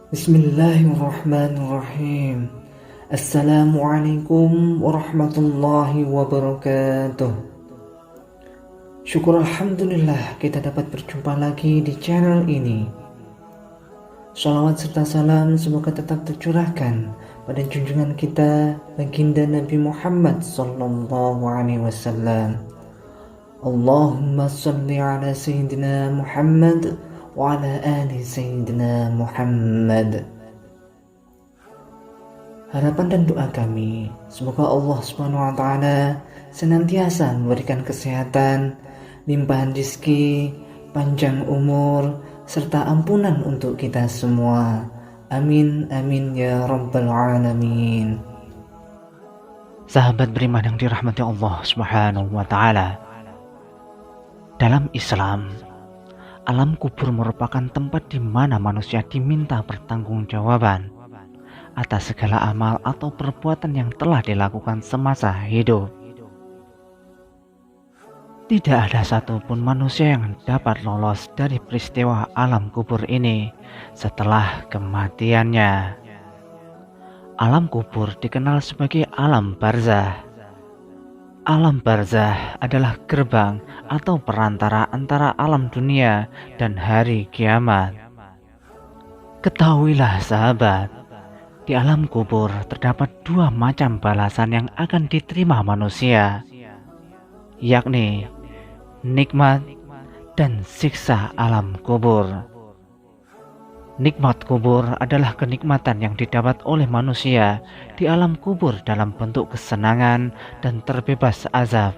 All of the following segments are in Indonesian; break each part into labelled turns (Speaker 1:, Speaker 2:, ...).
Speaker 1: Bismillahirrahmanirrahim. Assalamualaikum warahmatullahi wabarakatuh. Syukur Alhamdulillah kita dapat berjumpa lagi di channel ini. Shalawat serta salam semoga tetap tercurahkan pada junjungan kita baginda Nabi Muhammad sallallahu alaihi wasallam. Allahumma salli ala Sayyidina Muhammad wa ala ali Sayyidina Muhammad. Harapan dan doa kami, semoga Allah Subhanahu wa taala senantiasa memberikan kesehatan, limpahan rezeki, panjang umur, serta ampunan untuk kita semua. Amin amin ya rabbal alamin.
Speaker 2: Sahabat beriman yang dirahmati Allah Subhanahu wa taala. Dalam Islam, alam kubur merupakan tempat di mana manusia diminta pertanggungjawaban atas segala amal atau perbuatan yang telah dilakukan semasa hidup. Tidak ada satupun manusia yang dapat lolos dari peristiwa alam kubur ini setelah kematiannya. Alam kubur dikenal sebagai alam barzah. Alam barzah adalah gerbang atau perantara antara alam dunia dan hari kiamat. Ketahuilah sahabat, di alam kubur terdapat dua macam balasan yang akan diterima manusia, yakni nikmat dan siksa alam kubur. Nikmat kubur adalah kenikmatan yang didapat oleh manusia di alam kubur dalam bentuk kesenangan dan terbebas azab.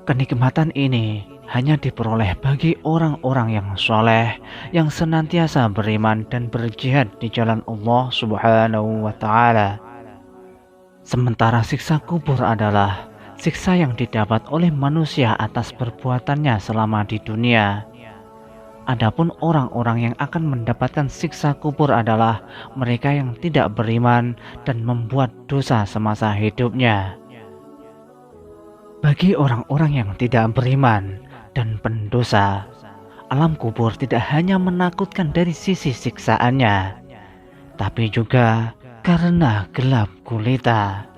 Speaker 2: Kenikmatan ini hanya diperoleh bagi orang-orang yang soleh, yang senantiasa beriman dan berjihad di jalan Allah Subhanahu wa taala. Sementara siksa kubur adalah siksa yang didapat oleh manusia atas perbuatannya selama di dunia. Adapun orang-orang yang akan mendapatkan siksa kubur adalah mereka yang tidak beriman dan membuat dosa semasa hidupnya. Bagi orang-orang yang tidak beriman dan pendosa, alam kubur tidak hanya menakutkan dari sisi siksaannya, tapi juga karena gelap gulita.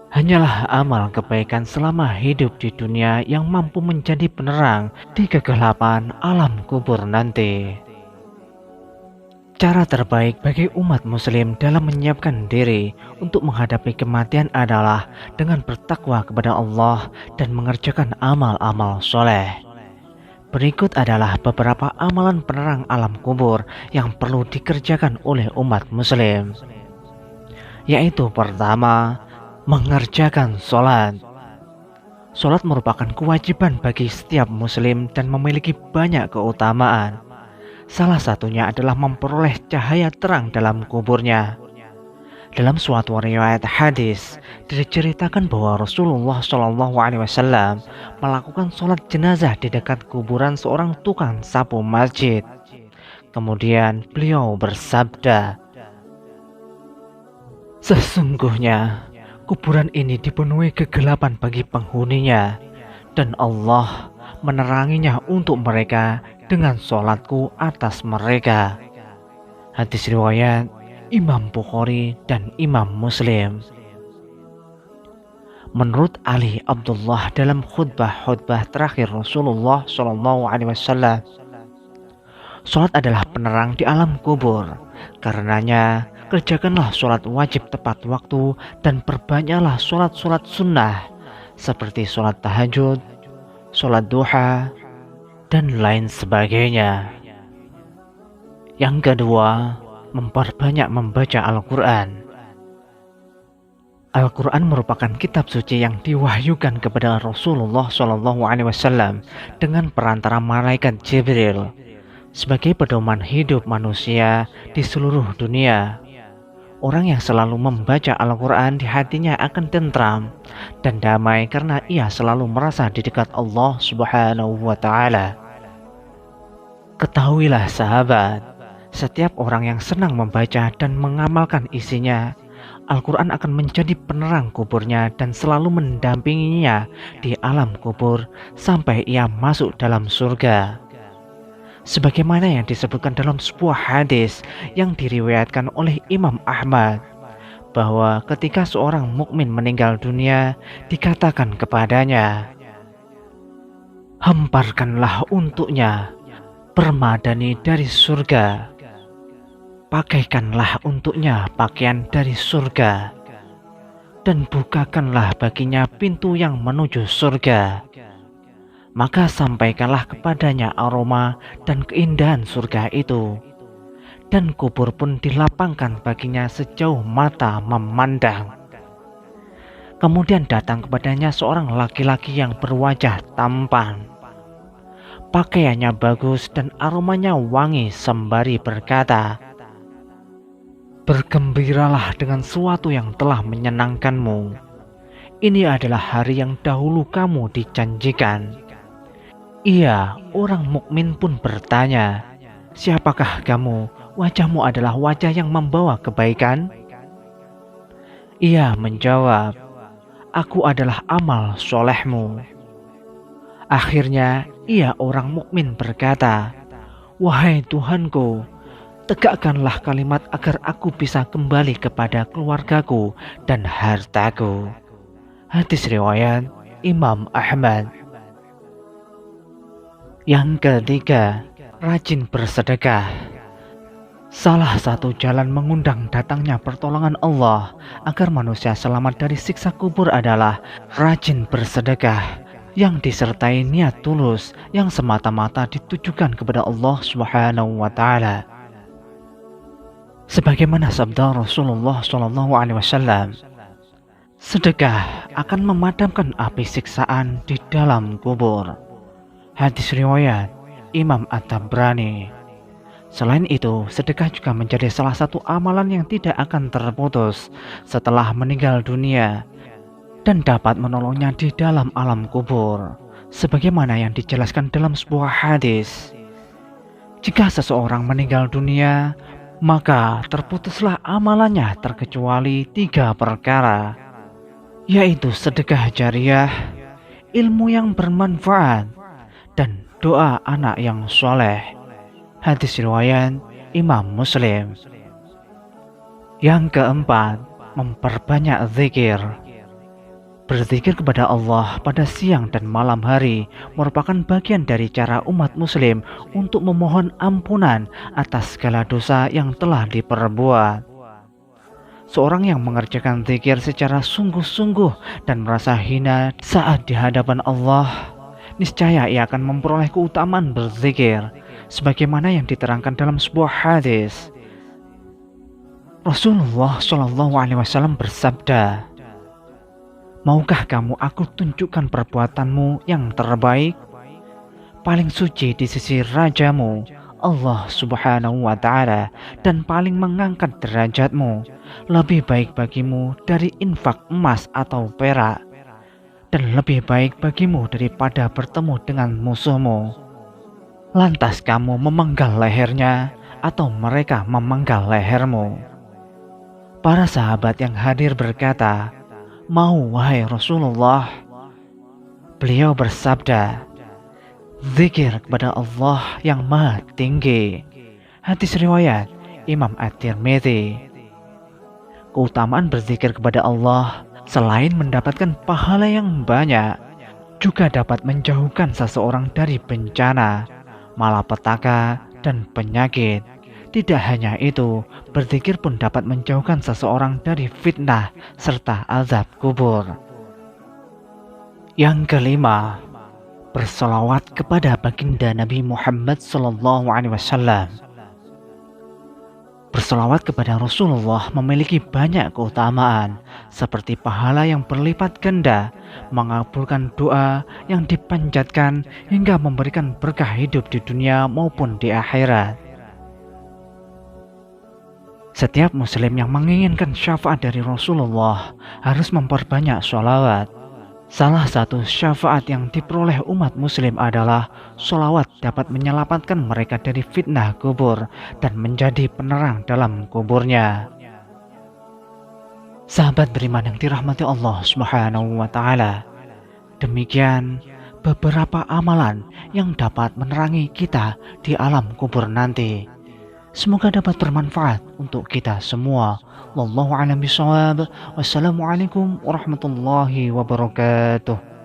Speaker 2: Hanyalah amal kebaikan selama hidup di dunia yang mampu menjadi penerang di kegelapan alam kubur nanti. Cara terbaik bagi umat muslim dalam menyiapkan diri untuk menghadapi kematian adalah dengan bertakwa kepada Allah dan mengerjakan amal-amal soleh. Berikut adalah beberapa amalan penerang alam kubur yang perlu dikerjakan oleh umat muslim. Yaitu pertama, mengerjakan sholat. Sholat merupakan kewajiban bagi setiap muslim dan memiliki banyak keutamaan. Salah satunya adalah memperoleh cahaya terang dalam kuburnya. Dalam suatu riwayat hadis diceritakan bahwa Rasulullah SAW melakukan sholat jenazah di dekat kuburan seorang tukang sapu masjid. Kemudian beliau bersabda, "Sesungguhnya kuburan ini dipenuhi kegelapan bagi penghuninya, dan Allah meneranginya untuk mereka dengan sholatku atas mereka." Hadis riwayat Imam Bukhari dan Imam Muslim. Menurut Ali Abdullah dalam khutbah terakhir Rasulullah SAW, sholat adalah penerang di alam kubur. Karenanya, kerjakanlah sholat wajib tepat waktu dan perbanyaklah sholat-sholat sunnah seperti sholat tahajud, sholat duha, dan lain sebagainya. Yang kedua, memperbanyak membaca Al-Quran. Al-Quran merupakan kitab suci yang diwahyukan kepada Rasulullah SAW dengan perantara malaikat Jibril sebagai pedoman hidup manusia di seluruh dunia. Orang yang selalu membaca Al-Quran di hatinya akan tentram dan damai karena ia selalu merasa di dekat Allah Subhanahu wa taala. Ketahuilah sahabat, setiap orang yang senang membaca dan mengamalkan isinya, Al-Quran akan menjadi penerang kuburnya dan selalu mendampinginya di alam kubur sampai ia masuk dalam surga. Sebagaimana yang disebutkan dalam sebuah hadis yang diriwayatkan oleh Imam Ahmad, bahwa ketika seorang mukmin meninggal dunia, dikatakan kepadanya, "Hemparkanlah untuknya permadani dari surga, pakaikanlah untuknya pakaian dari surga, dan bukakanlah baginya pintu yang menuju surga. Maka sampaikanlah kepadanya aroma dan keindahan surga itu, dan kubur pun dilapangkan baginya sejauh mata memandang. Kemudian datang kepadanya seorang laki-laki yang berwajah tampan. Pakaiannya bagus dan aromanya wangi sembari berkata, 'Bergembiralah dengan sesuatu yang telah menyenangkanmu. Ini adalah hari yang dahulu kamu dijanjikan.' Ia, orang mukmin pun bertanya, 'Siapakah kamu? Wajahmu adalah wajah yang membawa kebaikan.' Ia menjawab, 'Aku adalah amal solehmu.' Akhirnya ia, orang mukmin, berkata, 'Wahai Tuhanku, tegakkanlah kalimat agar aku bisa kembali kepada keluargaku dan hartaku.' Hadis riwayat Imam Ahmad. Yang ketiga, rajin bersedekah. Salah satu jalan mengundang datangnya pertolongan Allah agar manusia selamat dari siksa kubur adalah rajin bersedekah yang disertai niat tulus yang semata-mata ditujukan kepada Allah Subhanahu wa taala. Sebagaimana sabda Rasulullah SAW, sedekah akan memadamkan api siksaan di dalam kubur. Hadis riwayat Imam At-Tabrani. Selain itu, sedekah juga menjadi salah satu amalan yang tidak akan terputus setelah meninggal dunia dan dapat menolongnya di dalam alam kubur. Sebagaimana yang dijelaskan dalam sebuah hadis, jika seseorang meninggal dunia, maka terputuslah amalannya terkecuali 3 perkara, yaitu sedekah jariah, ilmu yang bermanfaat, dan doa anak yang soleh. Hadis riwayat Imam Muslim. Yang keempat, memperbanyak zikir. Berzikir kepada Allah pada siang dan malam hari merupakan bagian dari cara umat muslim untuk memohon ampunan atas segala dosa yang telah diperbuat. Seorang yang mengerjakan zikir secara sungguh-sungguh dan merasa hina saat di hadapan Allah, niscaya ia akan memperoleh keutamaan berzikir, sebagaimana yang diterangkan dalam sebuah hadis. Rasulullah SAW bersabda, "Maukah kamu aku tunjukkan perbuatanmu yang terbaik, paling suci di sisi rajamu, Allah Subhanahu wa ta'ala, dan paling mengangkat derajatmu, lebih baik bagimu dari infak emas atau perak, dan lebih baik bagimu daripada bertemu dengan musuhmu. Lantas kamu memenggal lehernya atau mereka memenggal lehermu?" Para sahabat yang hadir berkata, "Mau, wahai Rasulullah." Beliau bersabda, "Zikir kepada Allah yang maha tinggi." Hadis riwayat Imam At-Tirmidzi. Keutamaan berzikir kepada Allah selain mendapatkan pahala yang banyak, juga dapat menjauhkan seseorang dari bencana, malapetaka, dan penyakit. Tidak hanya itu, berzikir pun dapat menjauhkan seseorang dari fitnah serta azab kubur. Yang kelima, bersolawat kepada baginda Nabi Muhammad SAW. Bersolawat kepada Rasulullah memiliki banyak keutamaan, seperti pahala yang berlipat ganda, mengabulkan doa yang dipanjatkan, hingga memberikan berkah hidup di dunia maupun di akhirat. Setiap muslim yang menginginkan syafaat dari Rasulullah harus memperbanyak sholawat. Salah satu syafaat yang diperoleh umat muslim adalah sholawat dapat menyelamatkan mereka dari fitnah kubur dan menjadi penerang dalam kuburnya. Sahabat beriman yang dirahmati Allah Subhanahu wa ta'ala, demikian beberapa amalan yang dapat menerangi kita di alam kubur nanti. Semoga dapat bermanfaat untuk kita semua. Wallahu a'lam bishawab. Wassalamualaikum warahmatullahi wabarakatuh.